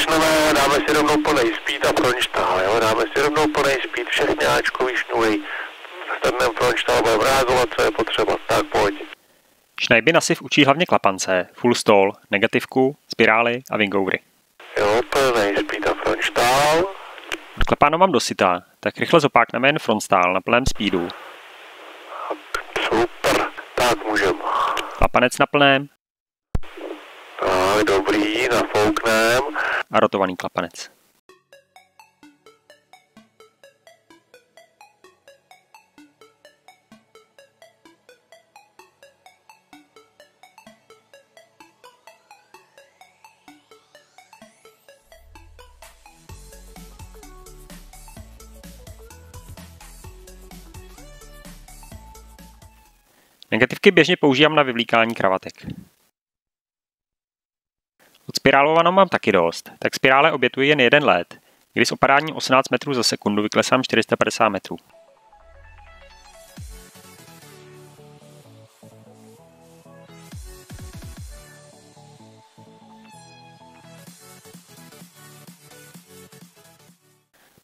začneme, dáme si rovnou plnej speed a fronštál, jo? Dáme si rovnou plnej speed, všechny áčkový šňůry. Stavneme fronštál, budeme vrázovat, co je potřeba, tak pojď. Schneiby na SIF učí hlavně klapance, full stall, negativku, spirály a wingovery. Jo, plnej speed a fronštál. Odklepáno mám do sita, tak rychle zopákneme jen frontstál na plném speedu. Super, tak můžem. Klapanec na plném. Tak, dobrý, nafouknem. A rotovaný klapanec. Negativky běžně používám na vyvlíkání kravatek. Odspirálovanou mám taky dost, tak spirále obětuji jen jeden let, kdy s operáním 18 metrů za sekundu vyklesám 450 metrů.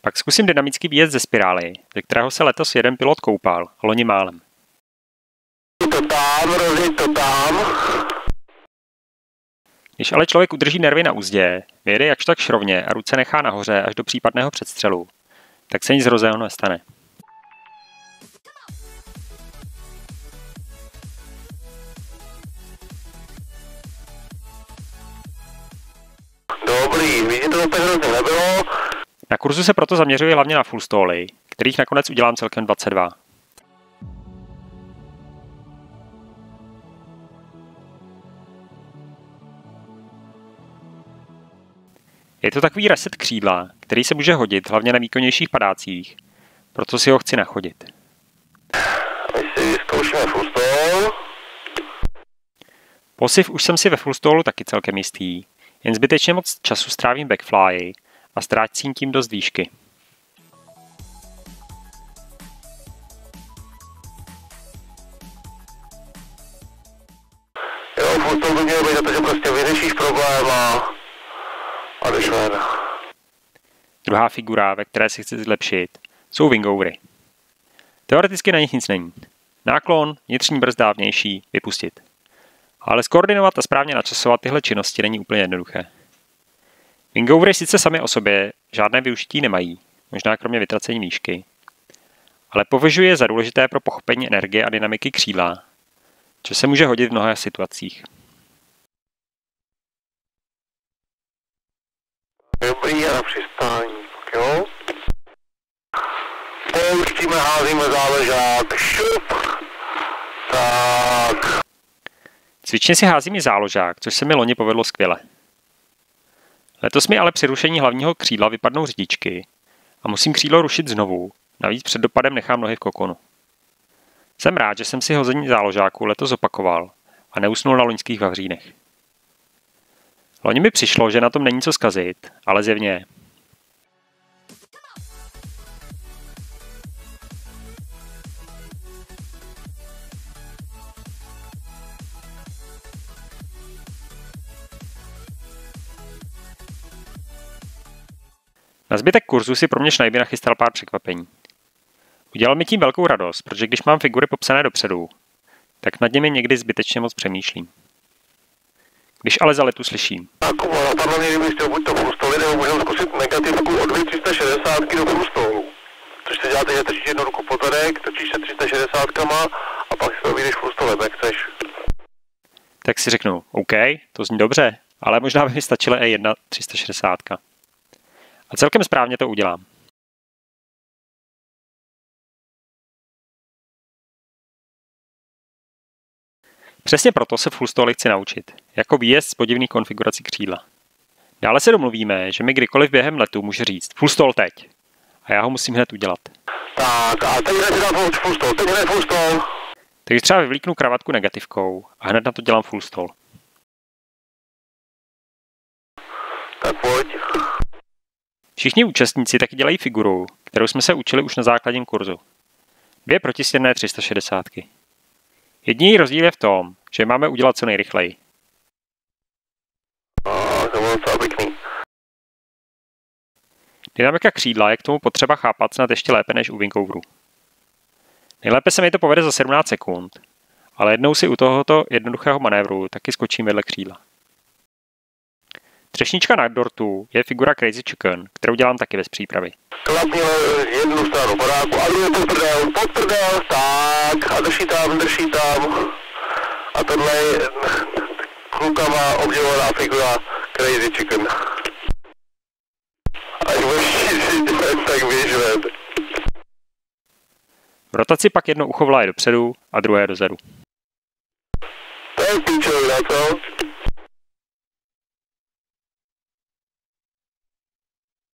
Pak zkusím dynamický výjezd ze spirály, ze kterého se letos jeden pilot koupal, a loni málem. To tam. Když ale člověk udrží nervy na uzdě, vyjede jakž tak šrovně a ruce nechá nahoře až do případného předstřelu, tak se nic hrozného nestane. Dobrý, vidíte, to tak hrozně nebylo. Na kurzu se proto zaměřuji hlavně na full stally, kterých nakonec udělám celkem 22. Je to takový reset křídla, který se může hodit hlavně na výkonnějších padácích, proto si ho chci nachodit. My si zkoušíme full stall. Posiv už jsem si ve full stallu taky celkem jistý, jen zbytečně moc času strávím backfly a ztrácím tím dost výšky. Jo, full stall by měl být, protože prostě vyřešíš problém a jdeš ven. Druhá figura, ve které si chci zlepšit, jsou wingovery. Teoreticky na nich nic není. Náklon, vnitřní brzda, vnější, vypustit. Ale skoordinovat a správně načasovat tyhle činnosti není úplně jednoduché. Wingovery sice sami o sobě žádné využití nemají, možná kromě vytracení výšky, ale považuji je za důležité pro pochopení energie a dynamiky křídla, což se může hodit v mnoha situacích. Dobrý, a na přistání, jo? Pouštíme, házíme záležák, šup. Tak. Cvičně si házím i záložák, což se mi loni povedlo skvěle. Letos mi ale při rušení hlavního křídla vypadnou řidičky a musím křídlo rušit znovu, navíc před dopadem nechám nohy v kokonu. Jsem rád, že jsem si hození záložáku letos opakoval a neusnul na loňských vavřínech. Loni mi přišlo, že na tom není co zkazit, ale zjevně je. Na zbytek kurzu si pro mě Schneiby nachystal pár překvapení. Udělal mi tím velkou radost, protože když mám figury popsané dopředu, tak nad nimi někdy zbytečně moc přemýšlím. Když ale za letu slyším. Tak, napadlo mě, kdybyste buď to full stall, nebo můžeme zkusit negativku od 360 do full stallu. Což se děláte, že točíš jednu ruku po zadek, točíš se 360 a pak si to vyjdeš full stallem, jak chceš. Tak si řeknu, OK, to zní dobře, ale možná by mi stačila E1 360. A celkem správně to udělám. Přesně proto se full stall chci naučit, jako výjezd z podivných konfigurací křídla. Dále se domluvíme, že mi kdykoliv během letu může říct full stall teď. A já ho musím hned udělat. Tak, a teď hned dám full stall, teď hned full stall. Takže třeba vyvlíknu kravatku negativkou a hned na to dělám full stall. Tak pojď. Všichni účastníci taky dělají figuru, kterou jsme se učili už na základním kurzu. 2 protistěnné 360. Jediný rozdíl je v tom, že máme udělat co nejrychleji. To bylo docela pěkný. Dynamika křídla je k tomu potřeba chápat snad ještě lépe než u wingoveru. Nejlépe se mi to povede za 17 sekund, ale jednou si u tohoto jednoduchého manévru taky skočím vedle křídla. Třešnička na dortu je figura Crazy Chicken, kterou dělám taky bez přípravy. Klapně jednu stranu baráku a druhou pod prdel, tak a drží tam. A tohle je klukama obdivovaná figura Crazy Chicken. Až budeš tak běžet. V rotaci pak jedno ucho vlaje dopředu a druhé dozadu. To je píčovina, co?